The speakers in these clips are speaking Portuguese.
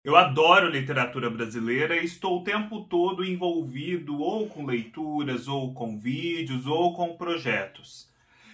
Eu adoro literatura brasileira e estou o tempo todo envolvido ou com leituras, ou com vídeos, ou com projetos.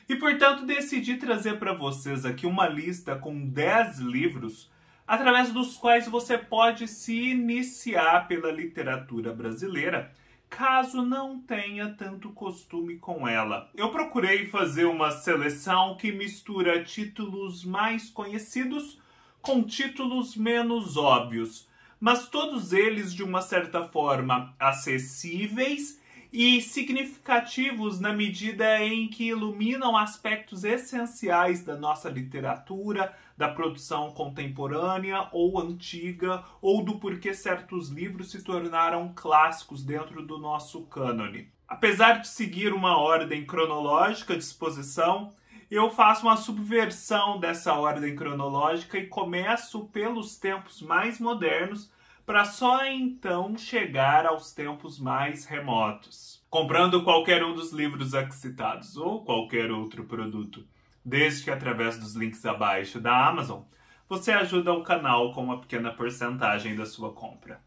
E, portanto, decidi trazer para vocês aqui uma lista com 10 livros através dos quais você pode se iniciar pela literatura brasileira, caso não tenha tanto costume com ela. Eu procurei fazer uma seleção que mistura títulos mais conhecidos com títulos menos óbvios, mas todos eles de uma certa forma acessíveis e significativos na medida em que iluminam aspectos essenciais da nossa literatura, da produção contemporânea ou antiga, ou do porquê certos livros se tornaram clássicos dentro do nosso cânone. Apesar de seguir uma ordem cronológica de exposição, eu faço uma subversão dessa ordem cronológica e começo pelos tempos mais modernos para só então chegar aos tempos mais remotos. Comprando qualquer um dos livros aqui citados ou qualquer outro produto, desde que através dos links abaixo da Amazon, você ajuda o canal com uma pequena porcentagem da sua compra.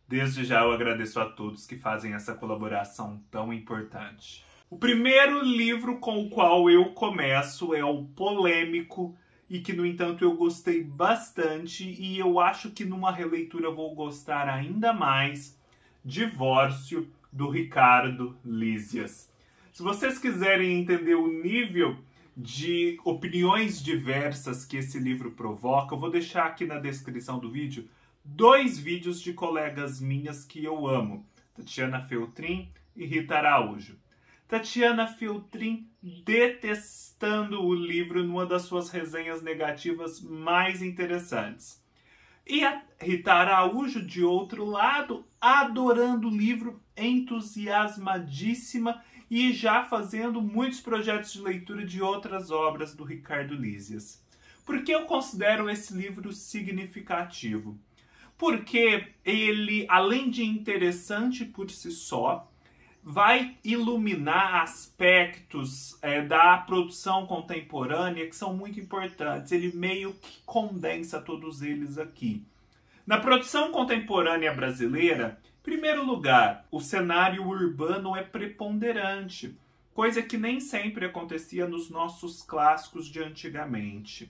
Desde já eu agradeço a todos que fazem essa colaboração tão importante. O primeiro livro com o qual eu começo é o polêmico e que, no entanto, eu gostei bastante e eu acho que numa releitura vou gostar ainda mais, Divórcio, do Ricardo Lísias. Se vocês quiserem entender o nível de opiniões diversas que esse livro provoca, eu vou deixar aqui na descrição do vídeo 2 vídeos de colegas minhas que eu amo, Tatiana Feltrin e Rita Araújo. Tatiana Feltrin detestando o livro numa das suas resenhas negativas mais interessantes. E a Rita Araújo, de outro lado, adorando o livro, entusiasmadíssima e já fazendo muitos projetos de leitura de outras obras do Ricardo Lísias. Por que eu considero esse livro significativo? Porque ele, além de interessante por si só, vai iluminar aspectos da produção contemporânea que são muito importantes. Ele meio que condensa todos eles aqui. Na produção contemporânea brasileira, em primeiro lugar, o cenário urbano é preponderante, coisa que nem sempre acontecia nos nossos clássicos de antigamente.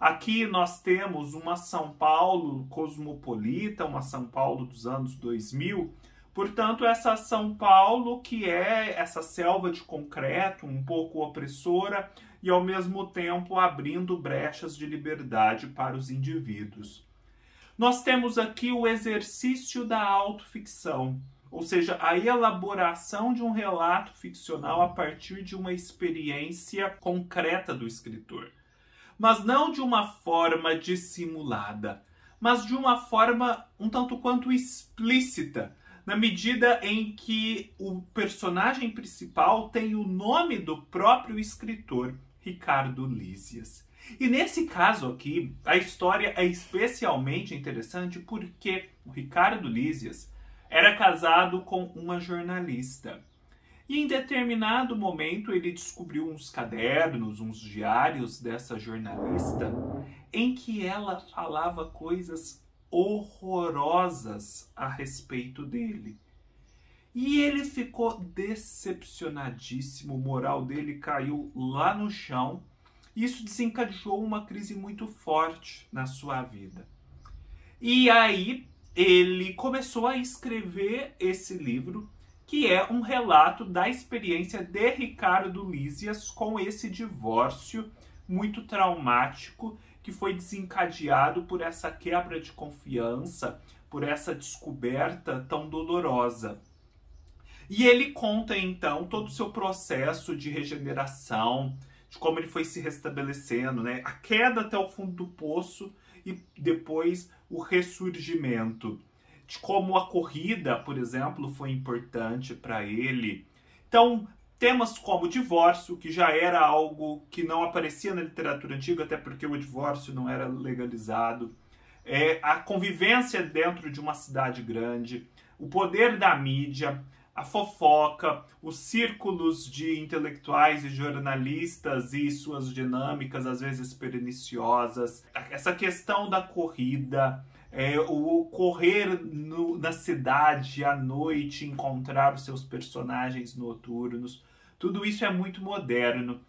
Aqui nós temos uma São Paulo cosmopolita, uma São Paulo dos anos 2000, portanto, essa São Paulo que é essa selva de concreto, um pouco opressora e ao mesmo tempo abrindo brechas de liberdade para os indivíduos. Nós temos aqui o exercício da autoficção, ou seja, a elaboração de um relato ficcional a partir de uma experiência concreta do escritor. Mas não de uma forma dissimulada, mas de uma forma um tanto quanto explícita, na medida em que o personagem principal tem o nome do próprio escritor, Ricardo Lísias. E nesse caso aqui, a história é especialmente interessante porque o Ricardo Lísias era casado com uma jornalista. E em determinado momento ele descobriu uns cadernos, uns diários dessa jornalista, em que ela falava coisas horrorosas a respeito dele. E ele ficou decepcionadíssimo, o moral dele caiu lá no chão. Isso desencadeou uma crise muito forte na sua vida. E aí ele começou a escrever esse livro, que é um relato da experiência de Ricardo Lísias com esse divórcio muito traumático que foi desencadeado por essa quebra de confiança, por essa descoberta tão dolorosa. E ele conta, então, todo o seu processo de regeneração, de como ele foi se restabelecendo, né? A queda até o fundo do poço e depois o ressurgimento. De como a corrida, por exemplo, foi importante para ele. Então, temas como divórcio, que já era algo que não aparecia na literatura antiga, até porque o divórcio não era legalizado. A convivência dentro de uma cidade grande, o poder da mídia, a fofoca, os círculos de intelectuais e jornalistas e suas dinâmicas, às vezes perniciosas, essa questão da corrida, o correr na cidade à noite, encontrar os seus personagens noturnos. Tudo isso é muito moderno.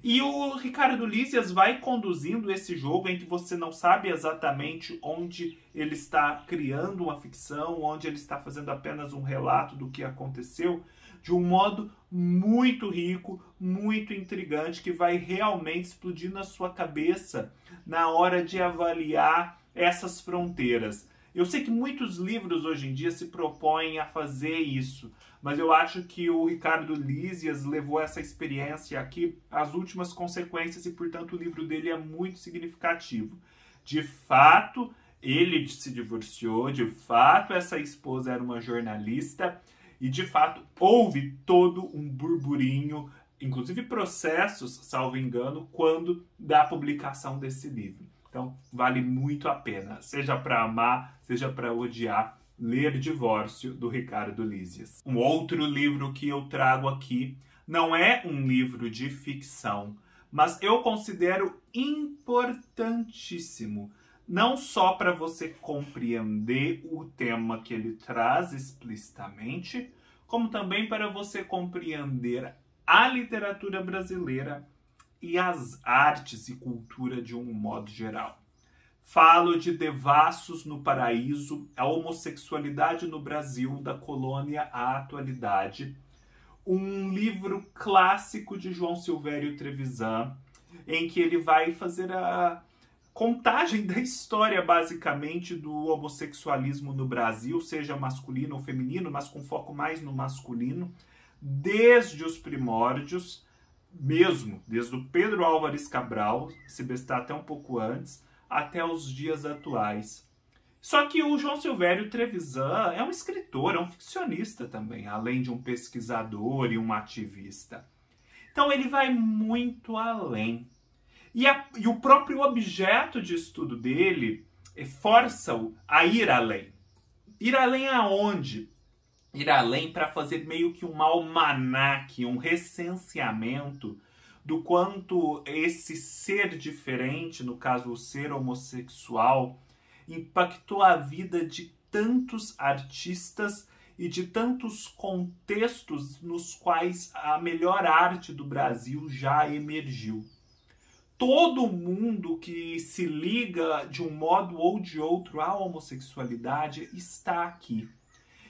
E o Ricardo Lísias vai conduzindo esse jogo em que você não sabe exatamente onde ele está criando uma ficção, onde ele está fazendo apenas um relato do que aconteceu, de um modo muito rico, muito intrigante, que vai realmente explodir na sua cabeça na hora de avaliar essas fronteiras. Eu sei que muitos livros hoje em dia se propõem a fazer isso, mas eu acho que o Ricardo Lísias levou essa experiência aqui às últimas consequências e, portanto, o livro dele é muito significativo. De fato, ele se divorciou, de fato, essa esposa era uma jornalista e, de fato, houve todo um burburinho, inclusive processos, salvo engano, quando da publicação desse livro. Então, vale muito a pena, seja para amar, seja para odiar, ler Divórcio, do Ricardo Lísias. Um outro livro que eu trago aqui não é um livro de ficção, mas eu considero importantíssimo, não só para você compreender o tema que ele traz explicitamente, como também para você compreender a literatura brasileira e as artes e cultura de um modo geral. Falo de Devassos no Paraíso, a homossexualidade no Brasil, da colônia à atualidade. Um livro clássico de João Silvério Trevisan, em que ele vai fazer a contagem da história, basicamente, do homossexualismo no Brasil, seja masculino ou feminino, mas com foco mais no masculino, desde os primórdios, mesmo desde o Pedro Álvares Cabral, se bestar até um pouco antes, até os dias atuais. Só que o João Silvério Trevisan é um escritor, é um ficcionista também, além de um pesquisador e um ativista. Então ele vai muito além. E o próprio objeto de estudo dele força-o a ir além. Ir além aonde? Ir além para fazer meio que um almanaque, um recenseamento do quanto esse ser diferente, no caso o ser homossexual, impactou a vida de tantos artistas e de tantos contextos nos quais a melhor arte do Brasil já emergiu. Todo mundo que se liga de um modo ou de outro à homossexualidade está aqui.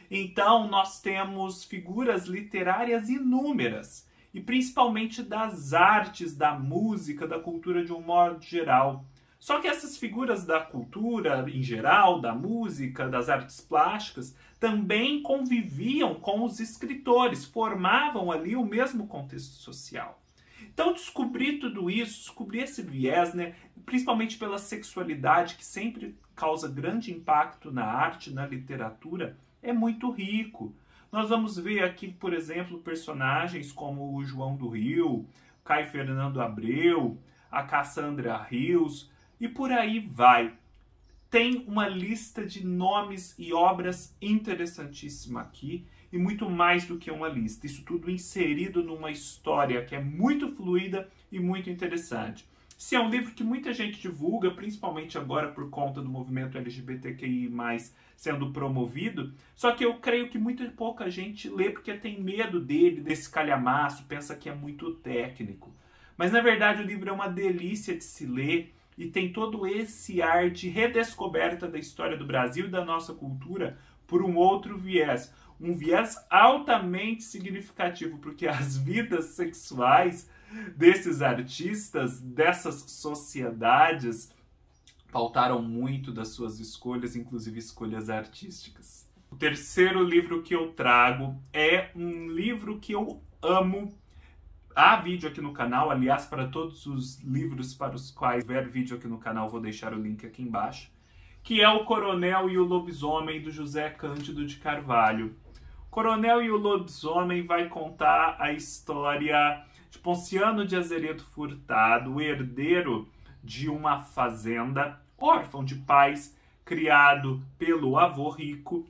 Então, nós temos figuras literárias inúmeras, e principalmente das artes, da música, da cultura de um modo geral. Só que essas figuras da cultura em geral, da música, das artes plásticas, também conviviam com os escritores, formavam ali o mesmo contexto social. Então, descobrir tudo isso, descobrir esse viés, né, principalmente pela sexualidade, que sempre causa grande impacto na arte, na literatura, é muito rico. Nós vamos ver aqui, por exemplo, personagens como o João do Rio, Caio Fernando Abreu, a Cassandra Rios, e por aí vai. Tem uma lista de nomes e obras interessantíssima aqui, e muito mais do que uma lista. Isso tudo inserido numa história que é muito fluida e muito interessante. Se é um livro que muita gente divulga, principalmente agora por conta do movimento LGBTQI+, sendo promovido, só que eu creio que muito pouca gente lê porque tem medo dele, desse calhamaço, pensa que é muito técnico. Mas na verdade o livro é uma delícia de se ler e tem todo esse ar de redescoberta da história do Brasil e da nossa cultura por um outro viés. Um viés altamente significativo, porque as vidas sexuais desses artistas, dessas sociedades, pautaram muito das suas escolhas, inclusive escolhas artísticas. O terceiro livro que eu trago é um livro que eu amo. Há vídeo aqui no canal, aliás, para todos os livros para os quais houver vídeo aqui no canal, vou deixar o link aqui embaixo, que é O Coronel e o Lobisomem, do José Cândido de Carvalho. O Coronel e o Lobisomem vai contar a história de Ponciano de Azeredo Furtado, o herdeiro de uma fazenda, órfão de pais, criado pelo avô rico,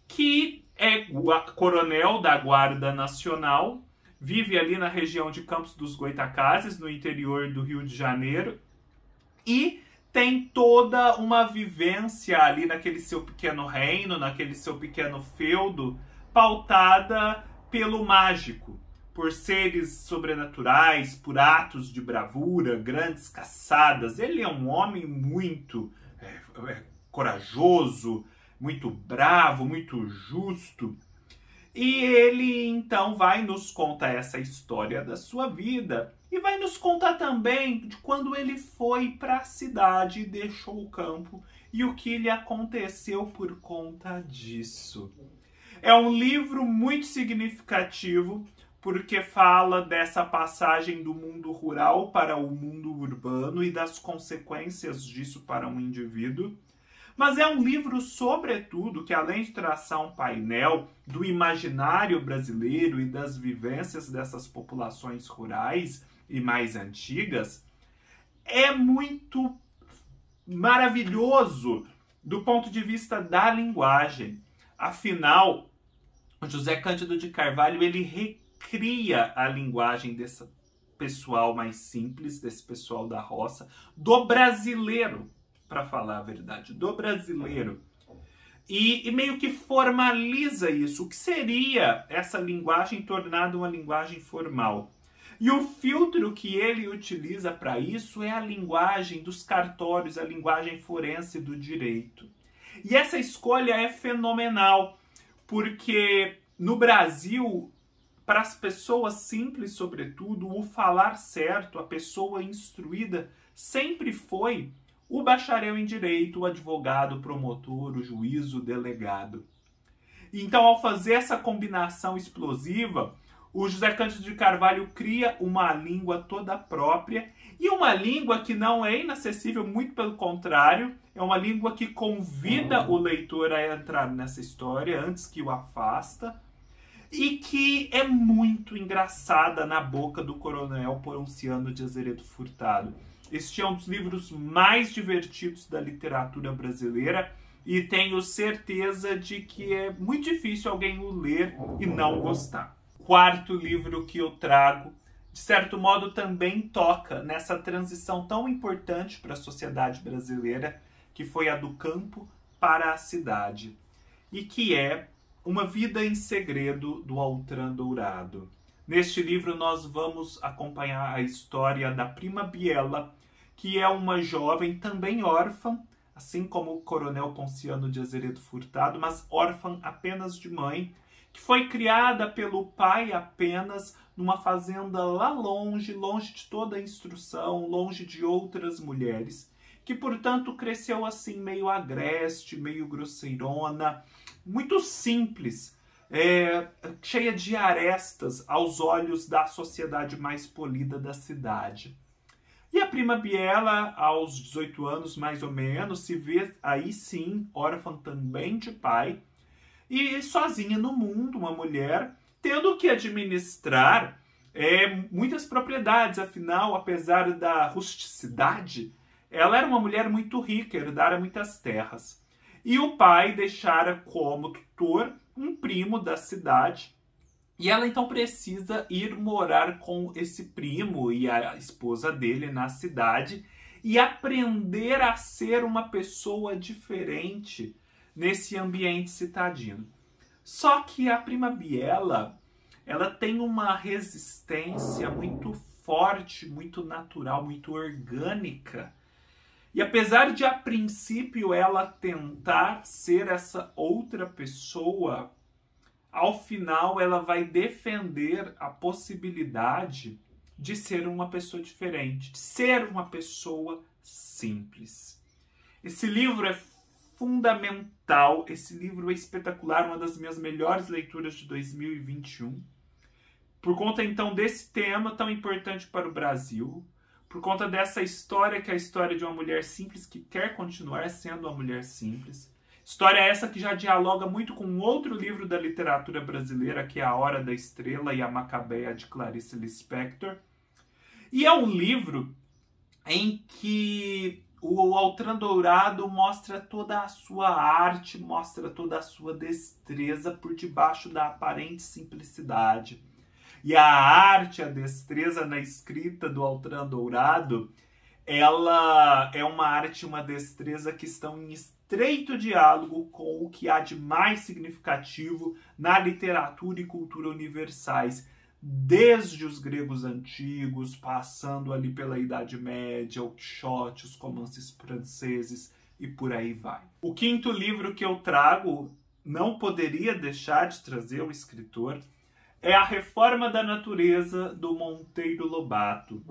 que é coronel da Guarda Nacional, vive ali na região de Campos dos Goytacazes, no interior do Rio de Janeiro, e tem toda uma vivência ali naquele seu pequeno reino, naquele seu pequeno feudo, pautada pelo mágico, por seres sobrenaturais, por atos de bravura, grandes caçadas. Ele é um homem muito corajoso, muito bravo, muito justo. E ele então vai nos contar essa história da sua vida e vai nos contar também de quando ele foi para a cidade e deixou o campo e o que lhe aconteceu por conta disso. É um livro muito significativo porque fala dessa passagem do mundo rural para o mundo urbano e das consequências disso para um indivíduo. Mas é um livro, sobretudo, que além de traçar um painel do imaginário brasileiro e das vivências dessas populações rurais e mais antigas, é muito maravilhoso do ponto de vista da linguagem. Afinal, o José Cândido de Carvalho, ele recria a linguagem desse pessoal mais simples, desse pessoal da roça, do brasileiro, para falar a verdade, do brasileiro. E meio que formaliza isso. O que seria essa linguagem tornada uma linguagem formal? E o filtro que ele utiliza para isso é a linguagem dos cartórios, a linguagem forense do direito. E essa escolha é fenomenal, porque no Brasil, para as pessoas simples, sobretudo, o falar certo, a pessoa instruída, sempre foi o bacharel em direito, o advogado, o promotor, o juiz, o delegado. Então, ao fazer essa combinação explosiva, o José Cândido de Carvalho cria uma língua toda própria e uma língua que não é inacessível, muito pelo contrário, é uma língua que convida o leitor a entrar nessa história antes que o afasta e que é muito engraçada na boca do coronel Ponciano de Azeredo Furtado. Este é um dos livros mais divertidos da literatura brasileira e tenho certeza de que é muito difícil alguém o ler e não gostar. Quarto livro que eu trago, de certo modo, também toca nessa transição tão importante para a sociedade brasileira, que foi a do campo para a cidade, e que é Uma Vida em Segredo, do Altran Dourado. Neste livro nós vamos acompanhar a história da prima Biela, que é uma jovem também órfã, assim como o coronel Ponciano de Azeredo Furtado, mas órfã apenas de mãe, que foi criada pelo pai apenas numa fazenda lá longe, longe de toda a instrução, longe de outras mulheres, que portanto cresceu assim meio agreste, meio grosseirona, muito simples, cheia de arestas aos olhos da sociedade mais polida da cidade. E a prima Biela, aos 18 anos mais ou menos, se vê aí sim, órfã também de pai, e sozinha no mundo, uma mulher, tendo que administrar muitas propriedades. Afinal, apesar da rusticidade, ela era uma mulher muito rica, herdara muitas terras. E o pai deixara como tutor um primo da cidade, e ela então precisa ir morar com esse primo e a esposa dele na cidade e aprender a ser uma pessoa diferente nesse ambiente citadino. Só que a prima Biela, ela tem uma resistência muito forte, muito natural, muito orgânica. E apesar de, a princípio, ela tentar ser essa outra pessoa, ao final ela vai defender a possibilidade de ser uma pessoa diferente, de ser uma pessoa simples. Esse livro é fundamental, esse livro é espetacular, uma das minhas melhores leituras de 2021, por conta então desse tema tão importante para o Brasil, por conta dessa história que é a história de uma mulher simples que quer continuar sendo uma mulher simples. História essa que já dialoga muito com outro livro da literatura brasileira, que é A Hora da Estrela e a Macabeia, de Clarice Lispector. E é um livro em que o Altran Dourado mostra toda a sua arte, mostra toda a sua destreza por debaixo da aparente simplicidade. E a arte, a destreza na escrita do Altran Dourado ela é uma arte, uma destreza que estão em estreito diálogo com o que há de mais significativo na literatura e cultura universais, desde os gregos antigos, passando ali pela Idade Média, o Quixote, os romances franceses e por aí vai. O quinto livro que eu trago, não poderia deixar de trazer o escritor, é A Reforma da Natureza, do Monteiro Lobato.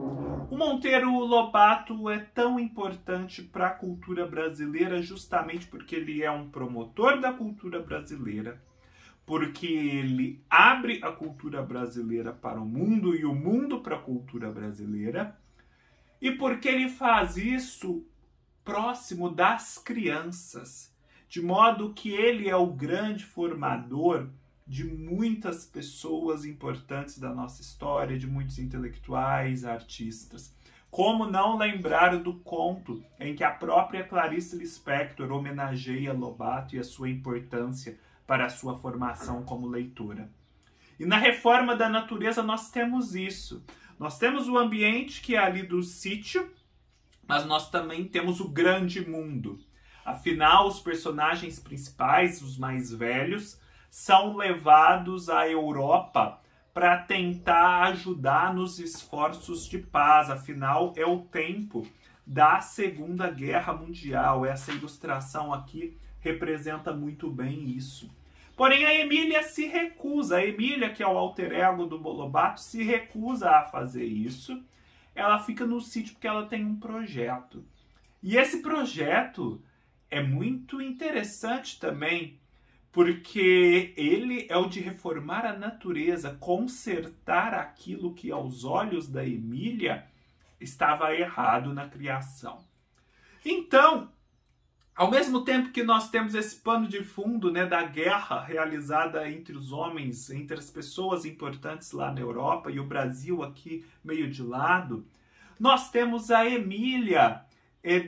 O Monteiro Lobato é tão importante para a cultura brasileira justamente porque ele é um promotor da cultura brasileira, porque ele abre a cultura brasileira para o mundo e o mundo para a cultura brasileira, e porque ele faz isso próximo das crianças, de modo que ele é o grande formador de muitas pessoas importantes da nossa história, de muitos intelectuais, artistas. Como não lembrar do conto em que a própria Clarice Lispector homenageia Lobato e a sua importância para a sua formação como leitora. E na Reforma da Natureza nós temos isso. Nós temos o ambiente que é ali do sítio, mas nós também temos o grande mundo. Afinal, os personagens principais, os mais velhos, são levados à Europa para tentar ajudar nos esforços de paz. Afinal, é o tempo da Segunda Guerra Mundial. Essa ilustração aqui representa muito bem isso. Porém, a Emília se recusa. A Emília, que é o alter ego do Lobato, se recusa a fazer isso. Ela fica no sítio porque ela tem um projeto. E esse projeto é muito interessante também, porque ele é o de reformar a natureza, consertar aquilo que aos olhos da Emília estava errado na criação. Então, ao mesmo tempo que nós temos esse pano de fundo, né, da guerra realizada entre os homens, entre as pessoas importantes lá na Europa e o Brasil aqui meio de lado, nós temos a Emília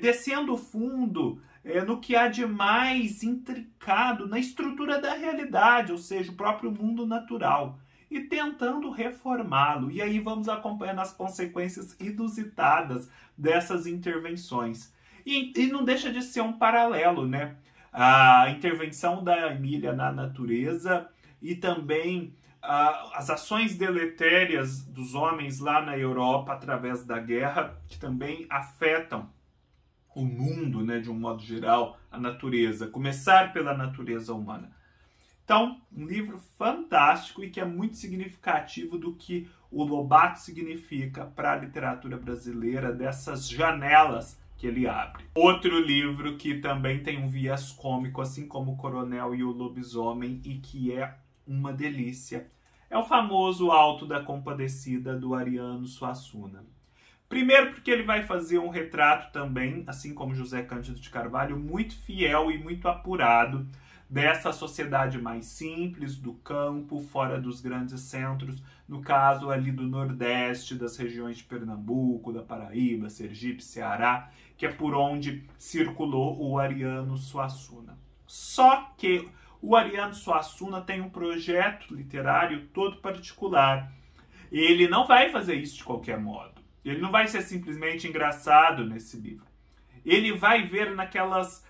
descendo fundo no que há de mais intricado na estrutura da realidade, ou seja, o próprio mundo natural, e tentando reformá-lo. E aí vamos acompanhando as consequências inusitadas dessas intervenções. E não deixa de ser um paralelo, né? A intervenção da Emília na natureza e também as ações deletérias dos homens lá na Europa através da guerra, que também afetam o mundo, né, de um modo geral, a natureza. Começar pela natureza humana. Então, um livro fantástico e que é muito significativo do que o Lobato significa para a literatura brasileira, dessas janelas que ele abre. Outro livro que também tem um viés cômico, assim como o Coronel e o Lobisomem, e que é uma delícia, é o famoso Alto da Compadecida, do Ariano Suassuna. Primeiro porque ele vai fazer um retrato também, assim como José Cândido de Carvalho, muito fiel e muito apurado dessa sociedade mais simples, do campo, fora dos grandes centros, no caso ali do Nordeste, das regiões de Pernambuco, da Paraíba, Sergipe, Ceará, que é por onde circulou o Ariano Suassuna. Só que o Ariano Suassuna tem um projeto literário todo particular. Ele não vai fazer isso de qualquer modo. Ele não vai ser simplesmente engraçado nesse livro. Ele vai ver naquelas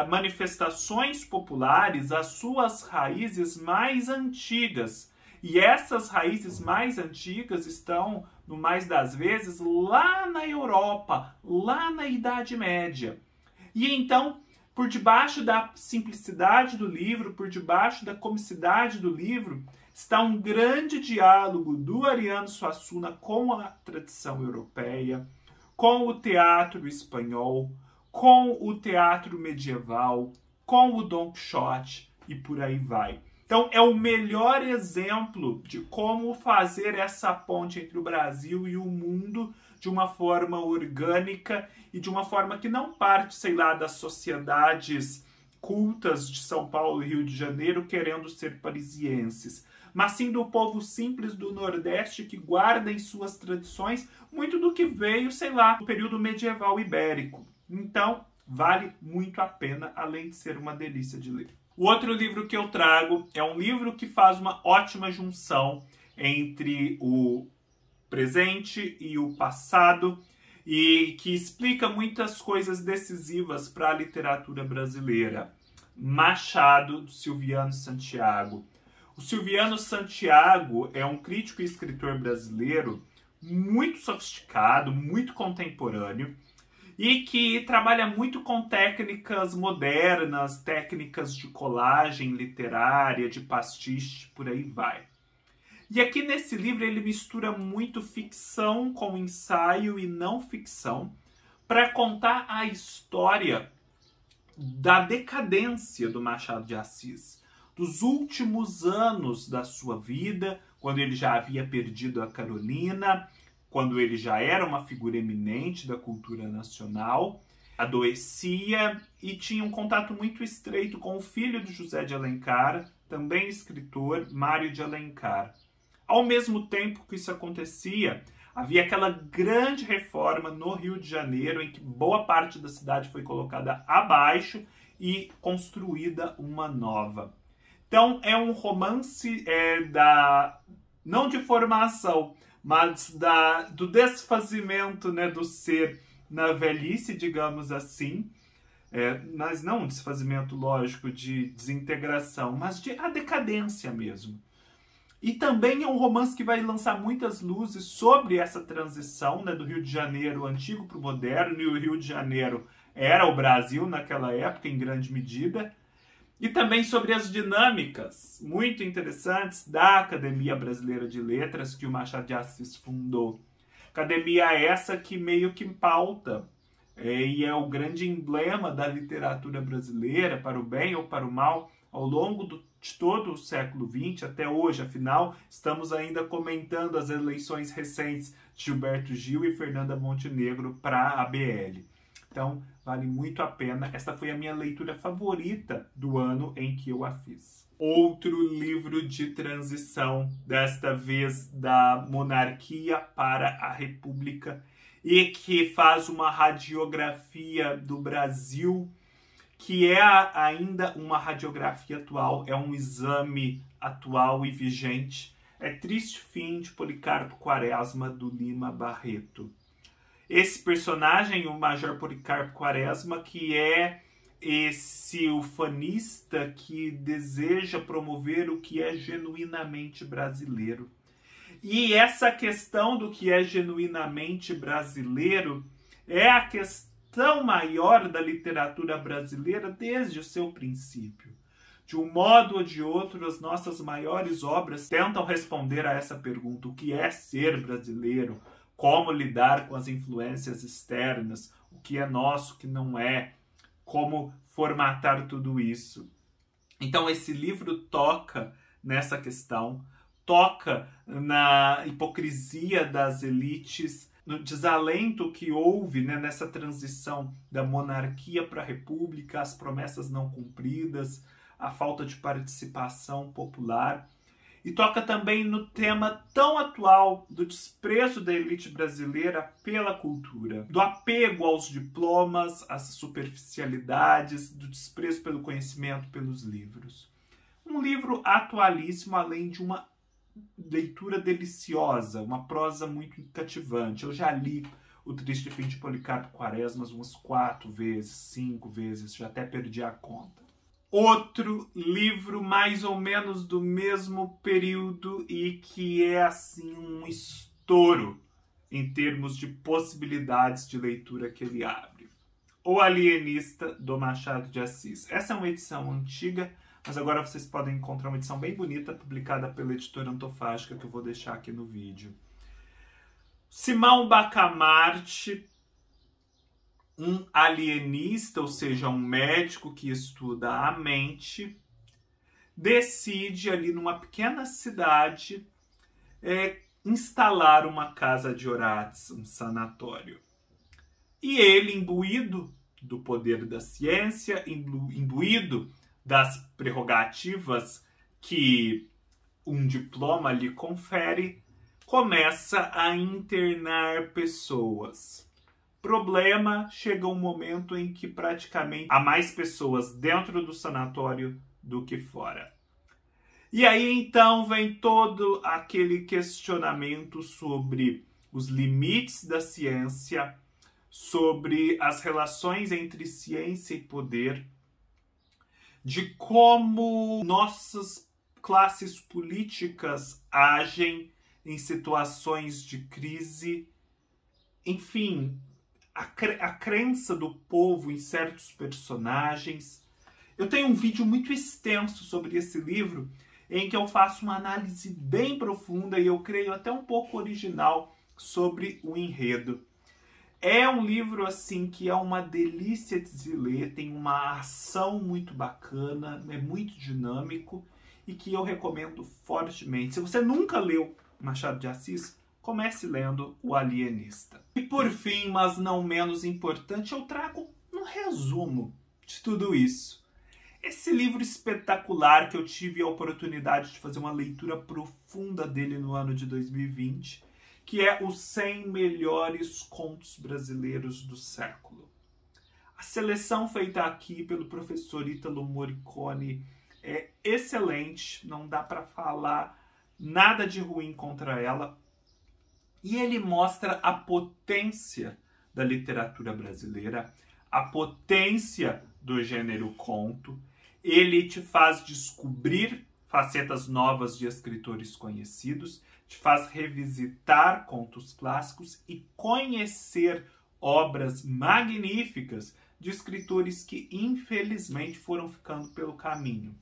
manifestações populares as suas raízes mais antigas. E essas raízes mais antigas estão, no mais das vezes, lá na Europa, lá na Idade Média. E então, por debaixo da simplicidade do livro, por debaixo da comicidade do livro, está um grande diálogo do Ariano Suassuna com a tradição europeia, com o teatro espanhol, com o teatro medieval, com o Dom Quixote e por aí vai. Então é o melhor exemplo de como fazer essa ponte entre o Brasil e o mundo de uma forma orgânica e de uma forma que não parte, sei lá, das sociedades cultas de São Paulo e Rio de Janeiro querendo ser parisienses, mas sim do povo simples do Nordeste que guarda em suas tradições muito do que veio, sei lá, do período medieval ibérico. Então, vale muito a pena, além de ser uma delícia de ler. O outro livro que eu trago é um livro que faz uma ótima junção entre o presente e o passado, e que explica muitas coisas decisivas para a literatura brasileira. Machado, do Silviano Santiago. O Silviano Santiago é um crítico e escritor brasileiro muito sofisticado, muito contemporâneo, e que trabalha muito com técnicas modernas, técnicas de colagem literária, de pastiche, por aí vai. E aqui nesse livro ele mistura muito ficção com ensaio e não ficção para contar a história da decadência do Machado de Assis, dos últimos anos da sua vida, quando ele já havia perdido a Carolina, quando ele já era uma figura eminente da cultura nacional, adoecia e tinha um contato muito estreito com o filho de José de Alencar, também escritor, Mário de Alencar. Ao mesmo tempo que isso acontecia, havia aquela grande reforma no Rio de Janeiro, em que boa parte da cidade foi colocada abaixo e construída uma nova. Então é um romance não de formação, mas do desfazimento, né, do ser na velhice, digamos assim, mas não um desfazimento lógico de desintegração, mas de a decadência mesmo. E também é um romance que vai lançar muitas luzes sobre essa transição, né, do Rio de Janeiro antigo para o moderno, e o Rio de Janeiro era o Brasil naquela época, em grande medida, e também sobre as dinâmicas muito interessantes da Academia Brasileira de Letras, que o Machado de Assis fundou. Academia essa que meio que pauta e é o grande emblema da literatura brasileira, para o bem ou para o mal, ao longo de todo o século XX até hoje. Afinal, estamos ainda comentando as eleições recentes de Gilberto Gil e Fernanda Montenegro para a ABL. Então, vale muito a pena. Esta foi a minha leitura favorita do ano em que eu a fiz. Outro livro de transição, desta vez da monarquia para a república, e que faz uma radiografia do Brasil, que é ainda uma radiografia atual, é um exame atual e vigente. É Triste Fim de Policarpo Quaresma, do Lima Barreto. Esse personagem, o Major Policarpo Quaresma, que é esse ufanista que deseja promover o que é genuinamente brasileiro. E essa questão do que é genuinamente brasileiro é a questão maior da literatura brasileira desde o seu princípio. De um modo ou de outro, as nossas maiores obras tentam responder a essa pergunta: o que é ser brasileiro? Como lidar com as influências externas? O que é nosso, o que não é? Como formatar tudo isso? Então esse livro toca nessa questão, toca na hipocrisia das elites, no desalento que houve, né, nessa transição da monarquia para a república, as promessas não cumpridas, a falta de participação popular. E toca também no tema tão atual do desprezo da elite brasileira pela cultura, do apego aos diplomas, às superficialidades, do desprezo pelo conhecimento, pelos livros. Um livro atualíssimo, além de uma leitura deliciosa, uma prosa muito cativante. Eu já li O Triste Fim de Policarpo Quaresma umas 4 vezes, 5 vezes, já até perdi a conta. Outro livro mais ou menos do mesmo período e que é assim um estouro em termos de possibilidades de leitura que ele abre. O Alienista, do Machado de Assis. Essa é uma edição antiga, mas agora vocês podem encontrar uma edição bem bonita publicada pela editora Antofágica, que eu vou deixar aqui no vídeo. Simão Bacamarte, um alienista, ou seja, um médico que estuda a mente, decide ali numa pequena cidade instalar uma casa de orates, um sanatório. E ele, imbuído do poder da ciência, imbuído das prerrogativas que um diploma lhe confere, começa a internar pessoas. Problema, chega um momento em que praticamente há mais pessoas dentro do sanatório do que fora. E aí então vem todo aquele questionamento sobre os limites da ciência, sobre as relações entre ciência e poder, de como nossas classes políticas agem em situações de crise, enfim, a crença do povo em certos personagens. Eu tenho um vídeo muito extenso sobre esse livro, em que eu faço uma análise bem profunda e eu creio até um pouco original sobre o enredo. É um livro assim que é uma delícia de se ler, tem uma ação muito bacana, é muito dinâmico e que eu recomendo fortemente. Se você nunca leu Machado de Assis, comece lendo O Alienista. E por fim, mas não menos importante, eu trago um resumo de tudo isso. Esse livro espetacular que eu tive a oportunidade de fazer uma leitura profunda dele no ano de 2020, que é Os 100 Melhores Contos Brasileiros do Século. A seleção feita aqui pelo professor Ítalo Morricone é excelente, não dá para falar nada de ruim contra ela. E ele mostra a potência da literatura brasileira, a potência do gênero conto. Ele te faz descobrir facetas novas de escritores conhecidos, te faz revisitar contos clássicos e conhecer obras magníficas de escritores que infelizmente foram ficando pelo caminho.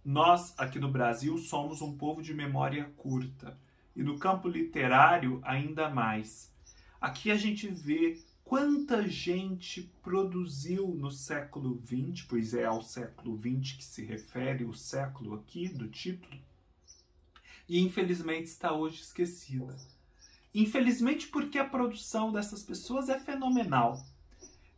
Nós, aqui no Brasil, somos um povo de memória curta. E no campo literário, ainda mais. Aqui a gente vê quanta gente produziu no século XX, pois é ao século XX que se refere o século aqui do título, e infelizmente está hoje esquecida. Infelizmente porque a produção dessas pessoas é fenomenal.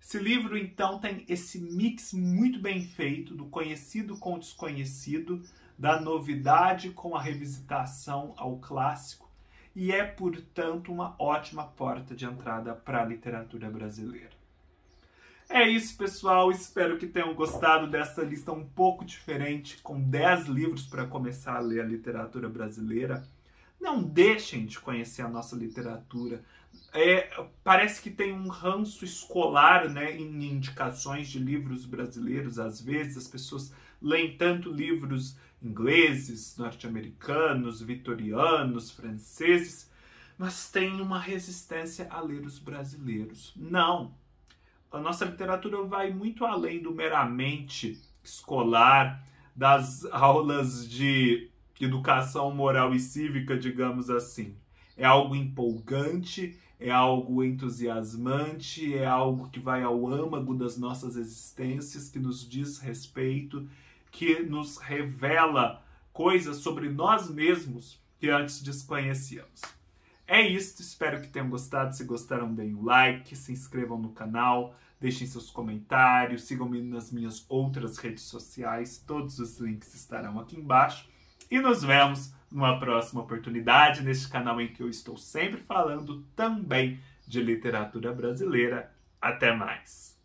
Esse livro, então, tem esse mix muito bem feito do conhecido com o desconhecido, da novidade com a revisitação ao clássico, e é, portanto, uma ótima porta de entrada para a literatura brasileira. É isso, pessoal. Espero que tenham gostado dessa lista um pouco diferente, com 10 livros para começar a ler a literatura brasileira. Não deixem de conhecer a nossa literatura. Parece que tem um ranço escolar, né, em indicações de livros brasileiros. Às vezes as pessoas leem tanto livros ingleses, norte-americanos, vitorianos, franceses, mas tem uma resistência a ler os brasileiros. Não! A nossa literatura vai muito além do meramente escolar, das aulas de educação moral e cívica, digamos assim. É algo empolgante, é algo entusiasmante, é algo que vai ao âmago das nossas existências, que nos diz respeito, que nos revela coisas sobre nós mesmos que antes desconhecíamos. É isso, espero que tenham gostado. Se gostaram, deem um like, se inscrevam no canal, deixem seus comentários, sigam-me nas minhas outras redes sociais, todos os links estarão aqui embaixo. E nos vemos numa próxima oportunidade neste canal em que eu estou sempre falando também de literatura brasileira. Até mais!